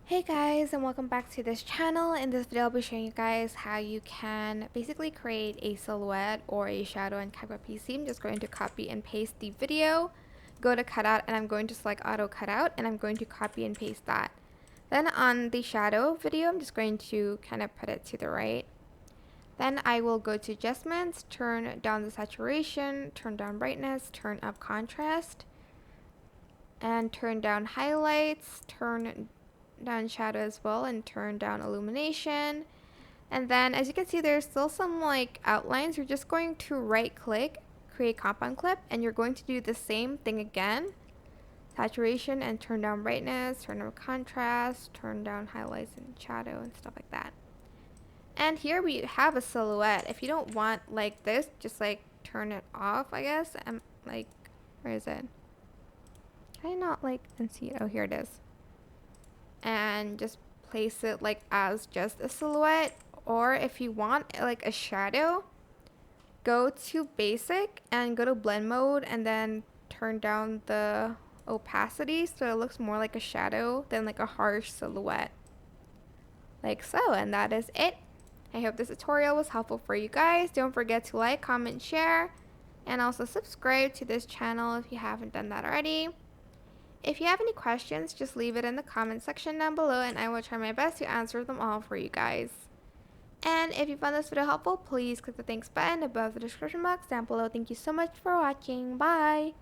Hey guys, and welcome back to this channel. In this video I'll be showing you guys how you can basically create a silhouette or a shadow in CapCut PC. I'm just going to copy and paste the video, go to cutout, and I'm going to select auto cutout, and I'm going to copy and paste that. Then on the shadow video, I'm just going to kind of put it to the right. Then I will go to adjustments, turn down the saturation, turn down brightness, turn up contrast, and turn down highlights, turn down shadow as well, and turn down illumination. And then as you can see, there's still some like outlines. You're just going to right click, create compound clip, and you're going to do the same thing again. Saturation, and turn down brightness, turn up contrast, turn down highlights and shadow and stuff like that. And here we have a silhouette. If you don't want like this, just like turn it off, I guess. And like, where is it? Can I not like and see it? Oh, here it is. And just place it like as just a silhouette. Or if you want like a shadow, go to basic and go to blend mode and then turn down the opacity so it looks more like a shadow than like a harsh silhouette, like so. And that is it. I hope this tutorial was helpful for you guys. Don't forget to like, comment, share, and also subscribe to this channel if you haven't done that already. If you have any questions, just leave it in the comment section down below and I will try my best to answer them all for you guys. And if you found this video helpful, please click the thanks button above the description box down below. Thank you so much for watching. Bye!